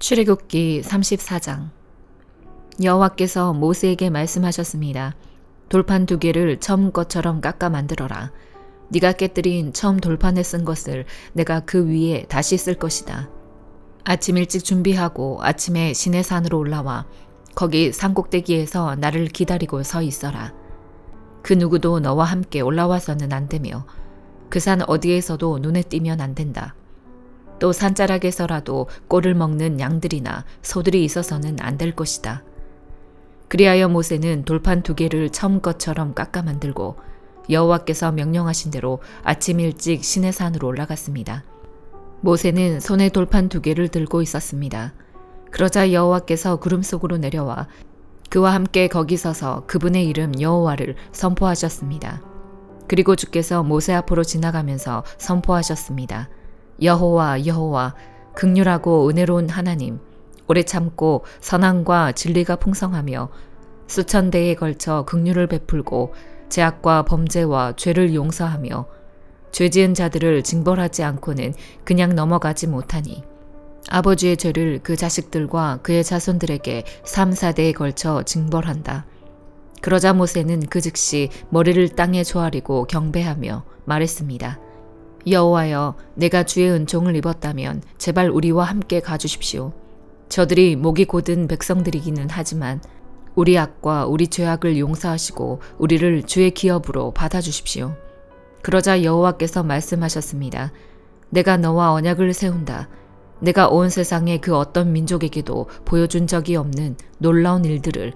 출애굽기 34장. 여호와께서 모세에게 말씀하셨습니다. 돌판 2개를 처음 것처럼 깎아 만들어라. 네가 깨뜨린 처음 돌판에 쓴 것을 내가 그 위에 다시 쓸 것이다. 아침 일찍 준비하고 아침에 시내산으로 올라와 거기 산꼭대기에서 나를 기다리고 서 있어라. 그 누구도 너와 함께 올라와서는 안 되며 그 산 어디에서도 눈에 띄면 안 된다. 또 산자락에서라도 꼴을 먹는 양들이나 소들이 있어서는 안 될 것이다. 그리하여 모세는 돌판 2개를 처음 것처럼 깎아 만들고 여호와께서 명령하신 대로 아침 일찍 시내산으로 올라갔습니다. 모세는 손에 돌판 2개를 들고 있었습니다. 그러자 여호와께서 구름 속으로 내려와 그와 함께 거기 서서 그분의 이름 여호와를 선포하셨습니다. 그리고 주께서 모세 앞으로 지나가면서 선포하셨습니다. 여호와 여호와 긍휼하고 은혜로운 하나님, 오래 참고 선함과 진리가 풍성하며 수천 대에 걸쳐 긍휼을 베풀고 죄악과 범죄와 죄를 용서하며 죄지은 자들을 징벌하지 않고는 그냥 넘어가지 못하니 아버지의 죄를 그 자식들과 그의 자손들에게 3, 4대에 걸쳐 징벌한다. 그러자 모세는 그 즉시 머리를 땅에 조아리고 경배하며 말했습니다. 여호와여, 내가 주의 은총을 입었다면 제발 우리와 함께 가주십시오. 저들이 목이 곧은 백성들이기는 하지만 우리 악과 우리 죄악을 용서하시고 우리를 주의 기업으로 받아주십시오. 그러자 여호와께서 말씀하셨습니다. 내가 너와 언약을 세운다. 내가 온 세상의 그 어떤 민족에게도 보여준 적이 없는 놀라운 일들을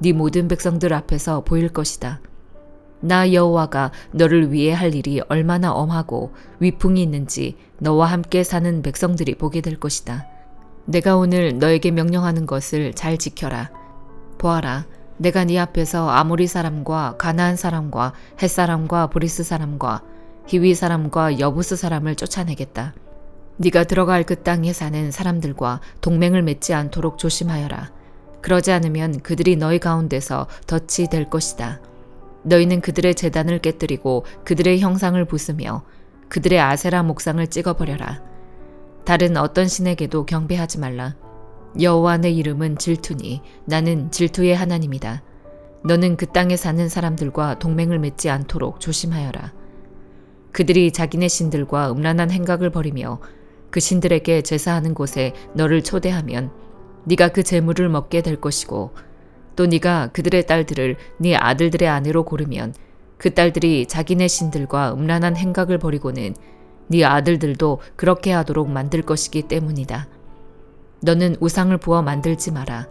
네 모든 백성들 앞에서 보일 것이다. 나 여호와가 너를 위해 할 일이 얼마나 엄하고 위풍이 있는지 너와 함께 사는 백성들이 보게 될 것이다. 내가 오늘 너에게 명령하는 것을 잘 지켜라. 보아라, 내가 네 앞에서 아모리 사람과 가나안 사람과 헷 사람과 브리스 사람과 히위 사람과 여부스 사람을 쫓아내겠다. 네가 들어갈 그 땅에 사는 사람들과 동맹을 맺지 않도록 조심하여라. 그러지 않으면 그들이 너희 가운데서 덫이 될 것이다. 너희는 그들의 제단을 깨뜨리고 그들의 형상을 부수며 그들의 아세라 목상을 찍어버려라. 다른 어떤 신에게도 경배하지 말라. 여호와 내 이름은 질투니 나는 질투의 하나님이다. 너는 그 땅에 사는 사람들과 동맹을 맺지 않도록 조심하여라. 그들이 자기네 신들과 음란한 행각을 벌이며 그 신들에게 제사하는 곳에 너를 초대하면 네가 그 제물을 먹게 될 것이고 또 네가 그들의 딸들을 네 아들들의 아내로 고르면 그 딸들이 자기네 신들과 음란한 행각을 벌이고는 네 아들들도 그렇게 하도록 만들 것이기 때문이다. 너는 우상을 부어 만들지 마라.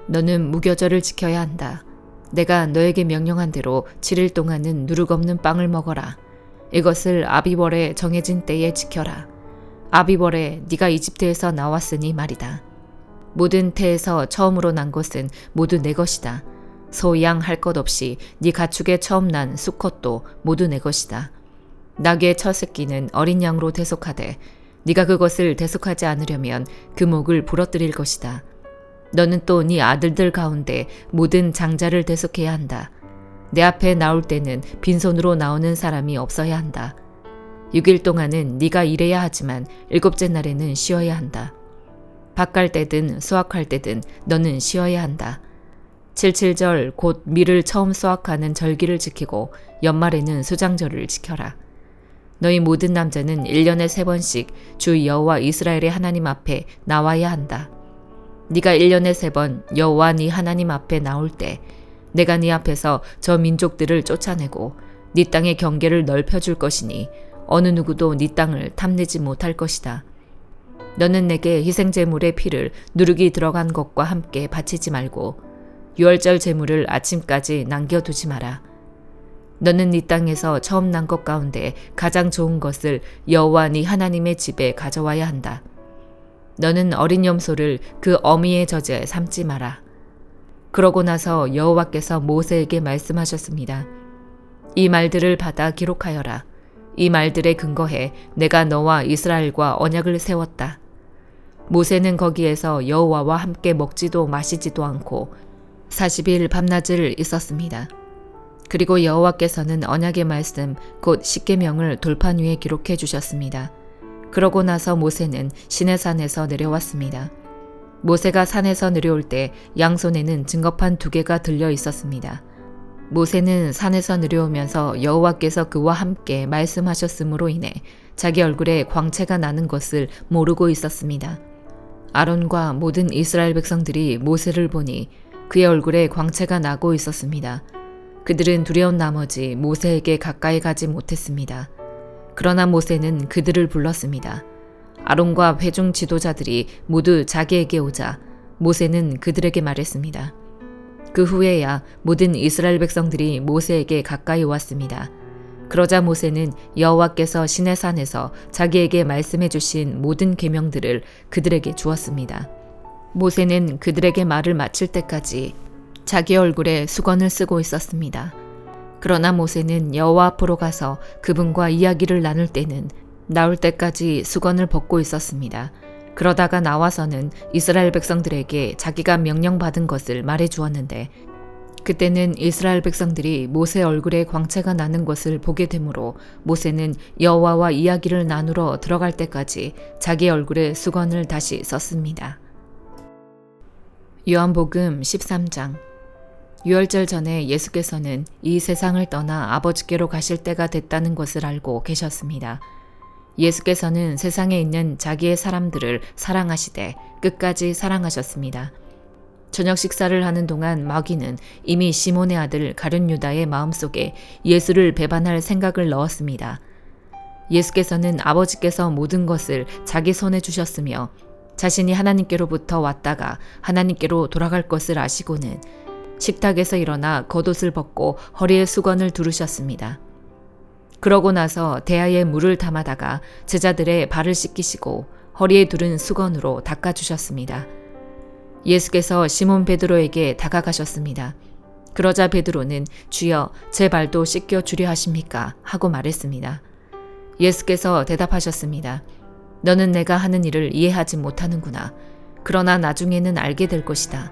너는 무교절을 지켜야 한다. 내가 너에게 명령한 대로 7일 동안은 누룩 없는 빵을 먹어라. 이것을 아비월에 정해진 때에 지켜라. 아비월에 네가 이집트에서 나왔으니 말이다. 모든 태에서 처음으로 난 것은 모두 내 것이다. 소, 양 할 것 없이 네 가축에 처음 난 수컷도 모두 내 것이다. 나귀의 첫 새끼는 어린 양으로 대속하되 네가 그것을 대속하지 않으려면 그 목을 부러뜨릴 것이다. 너는 또 네 아들들 가운데 모든 장자를 대속해야 한다. 내 앞에 나올 때는 빈손으로 나오는 사람이 없어야 한다. 6일 동안은 네가 일해야 하지만 7째 날에는 쉬어야 한다. 밭갈 때든 수확할 때든 너는 쉬어야 한다. 77절 곧 밀을 처음 수확하는 절기를 지키고 연말에는 수장절을 지켜라. 너희 모든 남자는 1년에 3번씩 주 여호와 이스라엘의 하나님 앞에 나와야 한다. 네가 1년에 3번 여호와 네 하나님 앞에 나올 때 내가 네 앞에서 저 민족들을 쫓아내고 네 땅의 경계를 넓혀줄 것이니 어느 누구도 네 땅을 탐내지 못할 것이다. 너는 내게 희생제물의 피를 누룩이 들어간 것과 함께 바치지 말고 유월절 제물을 아침까지 남겨두지 마라. 너는 네 땅에서 처음 난 것 가운데 가장 좋은 것을 여호와 네 하나님의 집에 가져와야 한다. 너는 어린 염소를 그 어미의 젖에 삶지 마라. 그러고 나서 여호와께서 모세에게 말씀하셨습니다. 이 말들을 받아 기록하여라. 이 말들에 근거해 내가 너와 이스라엘과 언약을 세웠다. 모세는 거기에서 여호와와 함께 먹지도 마시지도 않고 40일 밤낮을 있었습니다. 그리고 여호와께서는 언약의 말씀 곧 십계명을 돌판 위에 기록해 주셨습니다. 그러고 나서 모세는 시내산에서 내려왔습니다. 모세가 산에서 내려올 때 양손에는 증거판 2개가 들려 있었습니다. 모세는 산에서 내려오면서 여호와께서 그와 함께 말씀하셨으므로 인해 자기 얼굴에 광채가 나는 것을 모르고 있었습니다. 아론과 모든 이스라엘 백성들이 모세를 보니 그의 얼굴에 광채가 나고 있었습니다. 그들은 두려운 나머지 모세에게 가까이 가지 못했습니다. 그러나 모세는 그들을 불렀습니다. 아론과 회중 지도자들이 모두 자기에게 오자 모세는 그들에게 말했습니다. 그 후에야 모든 이스라엘 백성들이 모세에게 가까이 왔습니다. 그러자 모세는 여호와께서 시내산에서 자기에게 말씀해 주신 모든 계명들을 그들에게 주었습니다. 모세는 그들에게 말을 마칠 때까지 자기 얼굴에 수건을 쓰고 있었습니다. 그러나 모세는 여호와 앞으로 가서 그분과 이야기를 나눌 때는 나올 때까지 수건을 벗고 있었습니다. 그러다가 나와서는 이스라엘 백성들에게 자기가 명령받은 것을 말해 주었는데 그때는 이스라엘 백성들이 모세 얼굴에 광채가 나는 것을 보게 되므로 모세는 여호와와 이야기를 나누러 들어갈 때까지 자기 얼굴에 수건을 다시 썼습니다. 요한복음 13장. 유월절 전에 예수께서는 이 세상을 떠나 아버지께로 가실 때가 됐다는 것을 알고 계셨습니다. 예수께서는 세상에 있는 자기의 사람들을 사랑하시되 끝까지 사랑하셨습니다. 저녁 식사를 하는 동안 마귀는 이미 시몬의 아들 가룟 유다의 마음속에 예수를 배반할 생각을 넣었습니다. 예수께서는 아버지께서 모든 것을 자기 손에 주셨으며 자신이 하나님께로부터 왔다가 하나님께로 돌아갈 것을 아시고는 식탁에서 일어나 겉옷을 벗고 허리에 수건을 두르셨습니다. 그러고 나서 대야에 물을 담아다가 제자들의 발을 씻기시고 허리에 두른 수건으로 닦아주셨습니다. 예수께서 시몬 베드로에게 다가가셨습니다. 그러자 베드로는 주여 제 발도 씻겨주려 하십니까? 하고 말했습니다. 예수께서 대답하셨습니다. 너는 내가 하는 일을 이해하지 못하는구나. 그러나 나중에는 알게 될 것이다.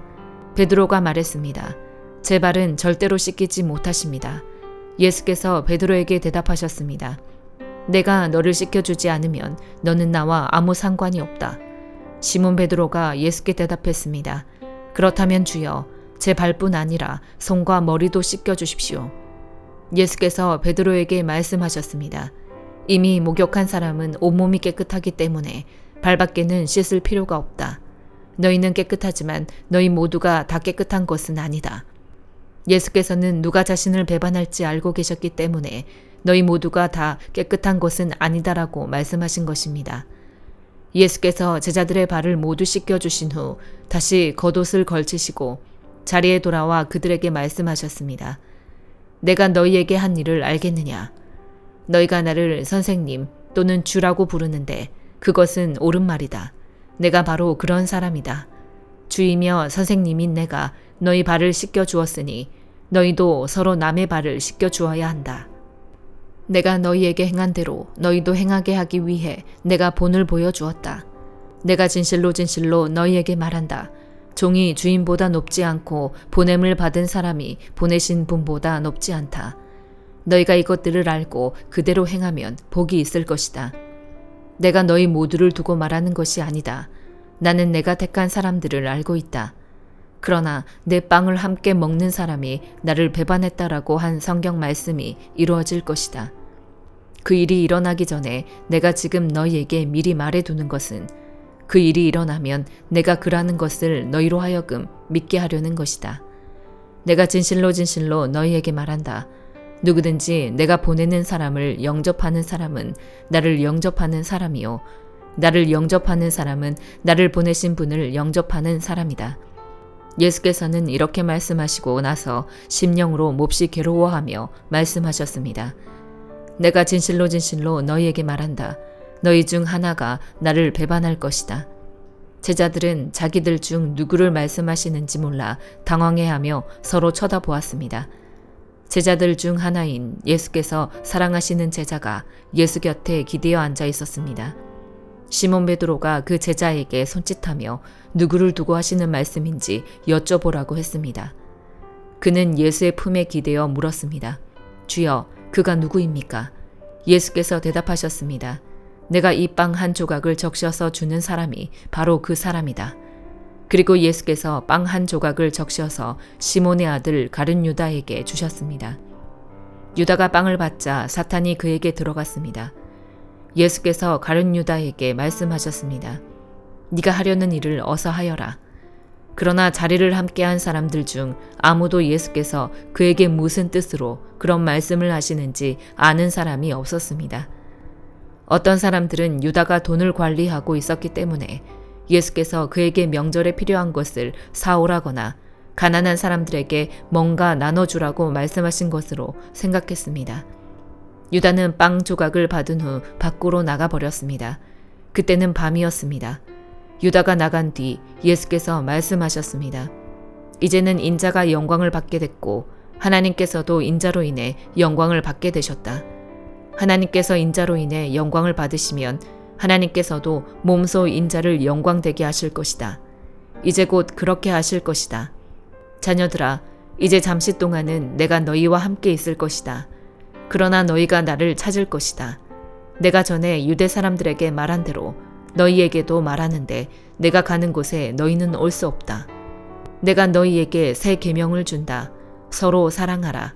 베드로가 말했습니다. 제 발은 절대로 씻기지 못하십니다. 예수께서 베드로에게 대답하셨습니다. 내가 너를 씻겨주지 않으면 너는 나와 아무 상관이 없다. 시몬 베드로가 예수께 대답했습니다. 그렇다면 주여, 제 발뿐 아니라 손과 머리도 씻겨주십시오. 예수께서 베드로에게 말씀하셨습니다. 이미 목욕한 사람은 온몸이 깨끗하기 때문에 발밖에는 씻을 필요가 없다. 너희는 깨끗하지만 너희 모두가 다 깨끗한 것은 아니다. 예수께서는 누가 자신을 배반할지 알고 계셨기 때문에 너희 모두가 다 깨끗한 것은 아니다라고 말씀하신 것입니다. 예수께서 제자들의 발을 모두 씻겨주신 후 다시 겉옷을 걸치시고 자리에 돌아와 그들에게 말씀하셨습니다. 내가 너희에게 한 일을 알겠느냐? 너희가 나를 선생님 또는 주라고 부르는데 그것은 옳은 말이다. 내가 바로 그런 사람이다. 주이며 선생님인 내가 너희 발을 씻겨주었으니 너희도 서로 남의 발을 씻겨주어야 한다. 내가 너희에게 행한 대로 너희도 행하게 하기 위해 내가 본을 보여주었다. 내가 진실로 진실로 너희에게 말한다. 종이 주인보다 높지 않고 보냄을 받은 사람이 보내신 분보다 높지 않다. 너희가 이것들을 알고 그대로 행하면 복이 있을 것이다. 내가 너희 모두를 두고 말하는 것이 아니다. 나는 내가 택한 사람들을 알고 있다. 그러나 내 빵을 함께 먹는 사람이 나를 배반했다라고 한 성경 말씀이 이루어질 것이다. 그 일이 일어나기 전에 내가 지금 너희에게 미리 말해두는 것은 그 일이 일어나면 내가 그라는 것을 너희로 하여금 믿게 하려는 것이다. 내가 진실로 진실로 너희에게 말한다. 누구든지 내가 보내는 사람을 영접하는 사람은 나를 영접하는 사람이요. 나를 영접하는 사람은 나를 보내신 분을 영접하는 사람이다. 예수께서는 이렇게 말씀하시고 나서 심령으로 몹시 괴로워하며 말씀하셨습니다. 내가 진실로 진실로 너희에게 말한다. 너희 중 하나가 나를 배반할 것이다. 제자들은 자기들 중 누구를 말씀하시는지 몰라 당황해하며 서로 쳐다보았습니다. 제자들 중 하나인 예수께서 사랑하시는 제자가 예수 곁에 기대어 앉아 있었습니다. 시몬 베드로가 그 제자에게 손짓하며 누구를 두고 하시는 말씀인지 여쭤보라고 했습니다. 그는 예수의 품에 기대어 물었습니다. 주여, 그가 누구입니까? 예수께서 대답하셨습니다. 내가 이 빵 한 조각을 적셔서 주는 사람이 바로 그 사람이다. 그리고 예수께서 빵 한 조각을 적셔서 시몬의 아들 가룟 유다에게 주셨습니다. 유다가 빵을 받자 사탄이 그에게 들어갔습니다. 예수께서 가룟 유다에게 말씀하셨습니다. 네가 하려는 일을 어서 하여라. 그러나 자리를 함께한 사람들 중 아무도 예수께서 그에게 무슨 뜻으로 그런 말씀을 하시는지 아는 사람이 없었습니다. 어떤 사람들은 유다가 돈을 관리하고 있었기 때문에 예수께서 그에게 명절에 필요한 것을 사오라거나 가난한 사람들에게 뭔가 나눠주라고 말씀하신 것으로 생각했습니다. 유다는 빵 조각을 받은 후 밖으로 나가버렸습니다. 그때는 밤이었습니다. 유다가 나간 뒤 예수께서 말씀하셨습니다. 이제는 인자가 영광을 받게 됐고 하나님께서도 인자로 인해 영광을 받게 되셨다. 하나님께서 인자로 인해 영광을 받으시면 하나님께서도 몸소 인자를 영광되게 하실 것이다. 이제 곧 그렇게 하실 것이다. 자녀들아, 이제 잠시 동안은 내가 너희와 함께 있을 것이다. 그러나 너희가 나를 찾을 것이다. 내가 전에 유대 사람들에게 말한 대로 너희에게도 말하는데 내가 가는 곳에 너희는 올 수 없다. 내가 너희에게 새 계명을 준다. 서로 사랑하라.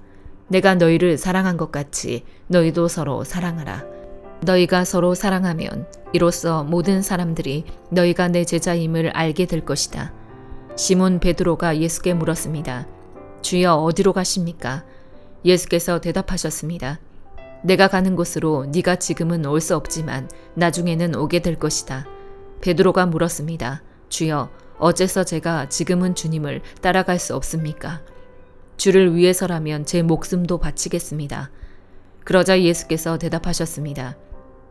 내가 너희를 사랑한 것 같이 너희도 서로 사랑하라. 너희가 서로 사랑하면 이로써 모든 사람들이 너희가 내 제자임을 알게 될 것이다. 시몬 베드로가 예수께 물었습니다. 주여, 어디로 가십니까? 예수께서 대답하셨습니다. 내가 가는 곳으로 네가 지금은 올 수 없지만 나중에는 오게 될 것이다. 베드로가 물었습니다. 주여, 어째서 제가 지금은 주님을 따라갈 수 없습니까? 주를 위해서라면 제 목숨도 바치겠습니다. 그러자 예수께서 대답하셨습니다.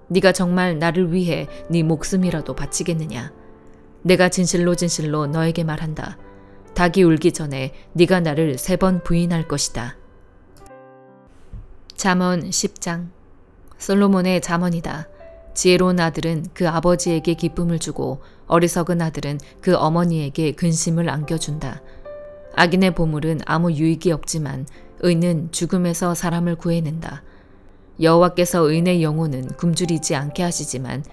네가 정말 나를 위해 네 목숨이라도 바치겠느냐? 내가 진실로 진실로 너에게 말한다. 닭이 울기 전에 네가 나를 3번 부인할 것이다. 잠언 10장. 솔로몬의 잠언이다. 지혜로운 아들은 그 아버지에게 기쁨을 주고 어리석은 아들은 그 어머니에게 근심을 안겨준다. 악인의 보물은 아무 유익이 없지만 의는 죽음에서 사람을 구해낸다. 여호와께서 의인의 영혼은 굶주리지 않게 하시지만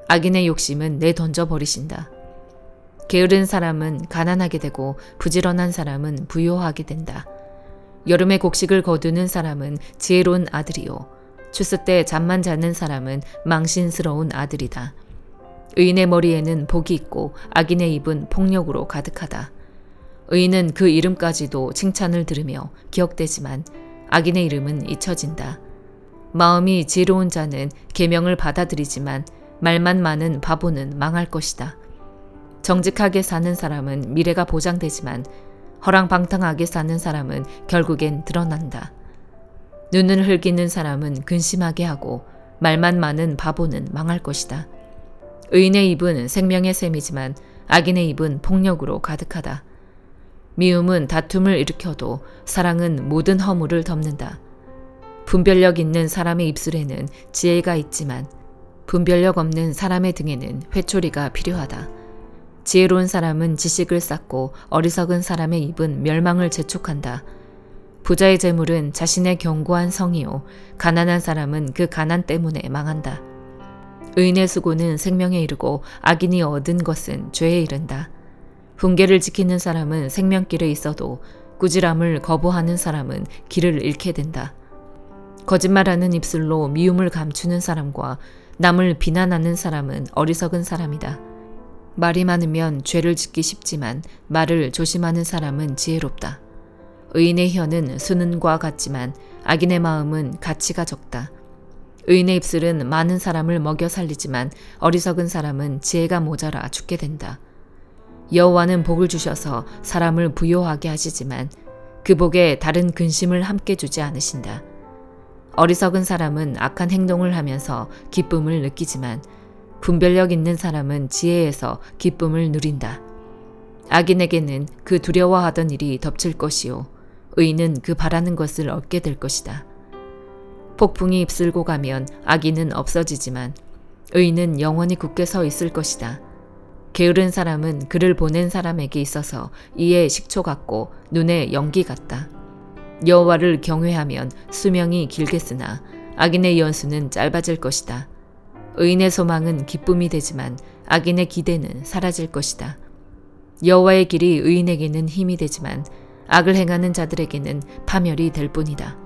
악인의 욕심은 내던져버리신다. 게으른 사람은 가난하게 되고 부지런한 사람은 부요하게 된다. 여름에 곡식을 거두는 사람은 지혜로운 아들이요. 추수 때 잠만 자는 사람은 망신스러운 아들이다. 의인의 머리에는 복이 있고 악인의 입은 폭력으로 가득하다. 의인은 그 이름까지도 칭찬을 들으며 기억되지만 악인의 이름은 잊혀진다. 마음이 지혜로운 자는 계명을 받아들이지만 말만 많은 바보는 망할 것이다. 정직하게 사는 사람은 미래가 보장되지만 허랑방탕하게 사는 사람은 결국엔 드러난다. 눈을 흘기는 사람은 근심하게 하고 말만 많은 바보는 망할 것이다. 의인의 입은 생명의 샘이지만 악인의 입은 폭력으로 가득하다. 미움은 다툼을 일으켜도 사랑은 모든 허물을 덮는다. 분별력 있는 사람의 입술에는 지혜가 있지만 분별력 없는 사람의 등에는 회초리가 필요하다. 지혜로운 사람은 지식을 쌓고 어리석은 사람의 입은 멸망을 재촉한다. 부자의 재물은 자신의 견고한 성이요 가난한 사람은 그 가난 때문에 망한다. 의인의 수고는 생명에 이르고 악인이 얻은 것은 죄에 이른다. 훈계를 지키는 사람은 생명길에 있어도 꾸지람을 거부하는 사람은 길을 잃게 된다. 거짓말하는 입술로 미움을 감추는 사람과 남을 비난하는 사람은 어리석은 사람이다. 말이 많으면 죄를 짓기 쉽지만 말을 조심하는 사람은 지혜롭다. 의인의 혀는 수는과 같지만 악인의 마음은 가치가 적다. 의인의 입술은 많은 사람을 먹여 살리지만 어리석은 사람은 지혜가 모자라 죽게 된다. 여호와는 복을 주셔서 사람을 부요하게 하시지만 그 복에 다른 근심을 함께 주지 않으신다. 어리석은 사람은 악한 행동을 하면서 기쁨을 느끼지만 분별력 있는 사람은 지혜에서 기쁨을 누린다. 악인에게는 그 두려워하던 일이 덮칠 것이요 의인은 그 바라는 것을 얻게 될 것이다. 폭풍이 휩쓸고 가면 악인은 없어지지만 의인은 영원히 굳게 서 있을 것이다. 게으른 사람은 그를 보낸 사람에게 있어서 이에 식초 같고 눈에 연기 같다. 여호와를 경외하면 수명이 길겠으나 악인의 연수는 짧아질 것이다. 의인의 소망은 기쁨이 되지만 악인의 기대는 사라질 것이다. 여호와의 길이 의인에게는 힘이 되지만 악을 행하는 자들에게는 파멸이 될 뿐이다.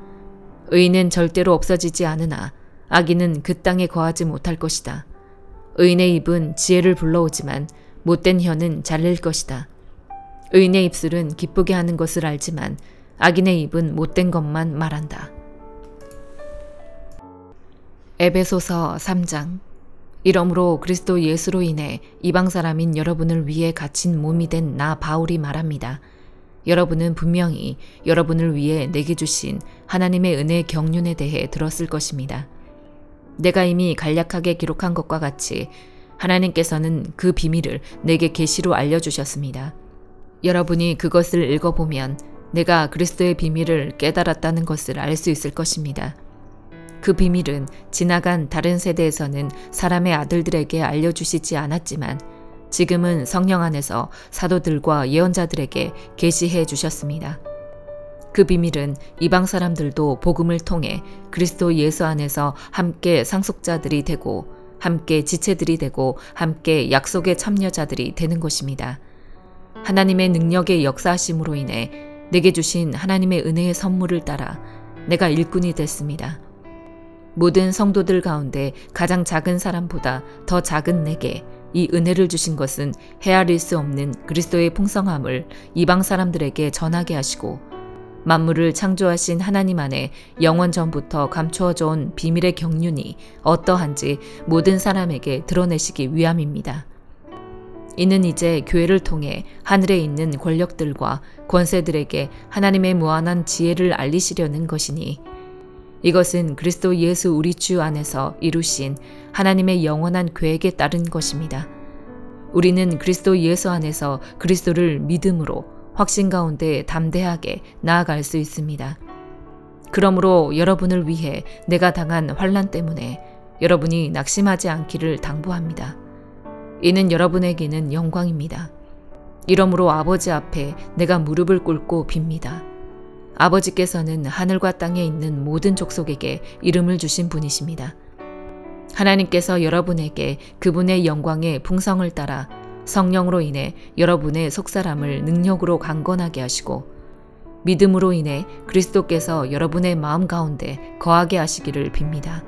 의인은 절대로 없어지지 않으나 악인은 그 땅에 거하지 못할 것이다. 의인의 입은 지혜를 불러오지만 못된 혀는 잘릴 것이다. 의인의 입술은 기쁘게 하는 것을 알지만 악인의 입은 못된 것만 말한다. 에베소서 3장. 이러므로 그리스도 예수로 인해 이방 사람인 여러분을 위해 갇힌 몸이 된 나 바울이 말합니다. 여러분은 분명히 여러분을 위해 내게 주신 하나님의 은혜의 경륜에 대해 들었을 것입니다. 내가 이미 간략하게 기록한 것과 같이 하나님께서는 그 비밀을 내게 계시로 알려주셨습니다. 여러분이 그것을 읽어보면 내가 그리스도의 비밀을 깨달았다는 것을 알 수 있을 것입니다. 그 비밀은 지나간 다른 세대에서는 사람의 아들들에게 알려주시지 않았지만 지금은 성령 안에서 사도들과 예언자들에게 계시해 주셨습니다. 그 비밀은 이방 사람들도 복음을 통해 그리스도 예수 안에서 함께 상속자들이 되고 함께 지체들이 되고 함께 약속의 참여자들이 되는 것입니다. 하나님의 능력의 역사하심으로 인해 내게 주신 하나님의 은혜의 선물을 따라 내가 일꾼이 됐습니다. 모든 성도들 가운데 가장 작은 사람보다 더 작은 내게 이 은혜를 주신 것은 헤아릴 수 없는 그리스도의 풍성함을 이방 사람들에게 전하게 하시고 만물을 창조하신 하나님 안에 영원 전부터 감추어져 온 비밀의 경륜이 어떠한지 모든 사람에게 드러내시기 위함입니다. 이는 이제 교회를 통해 하늘에 있는 권력들과 권세들에게 하나님의 무한한 지혜를 알리시려는 것이니 이것은 그리스도 예수 우리 주 안에서 이루신 하나님의 영원한 계획에 따른 것입니다. 우리는 그리스도 예수 안에서 그리스도를 믿음으로 확신 가운데 담대하게 나아갈 수 있습니다. 그러므로 여러분을 위해 내가 당한 환난 때문에 여러분이 낙심하지 않기를 당부합니다. 이는 여러분에게는 영광입니다. 이러므로 아버지 앞에 내가 무릎을 꿇고 빕니다. 아버지께서는 하늘과 땅에 있는 모든 족속에게 이름을 주신 분이십니다. 하나님께서 여러분에게 그분의 영광의 풍성을 따라 성령으로 인해 여러분의 속사람을 능력으로 강건하게 하시고 믿음으로 인해 그리스도께서 여러분의 마음 가운데 거하게 하시기를 빕니다.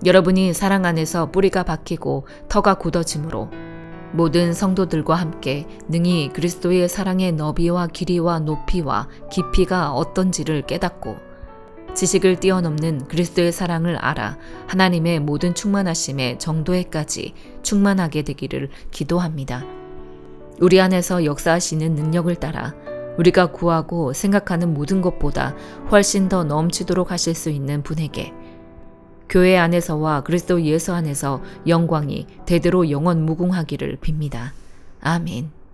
여러분이 사랑 안에서 뿌리가 박히고 터가 굳어짐으로 모든 성도들과 함께 능히 그리스도의 사랑의 너비와 길이와 높이와 깊이가 어떤지를 깨닫고 지식을 뛰어넘는 그리스도의 사랑을 알아 하나님의 모든 충만하심의 정도에까지 충만하게 되기를 기도합니다. 우리 안에서 역사하시는 능력을 따라 우리가 구하고 생각하는 모든 것보다 훨씬 더 넘치도록 하실 수 있는 분에게 교회 안에서와 그리스도 예수 안에서 영광이 대대로 영원 무궁하기를 빕니다. 아멘.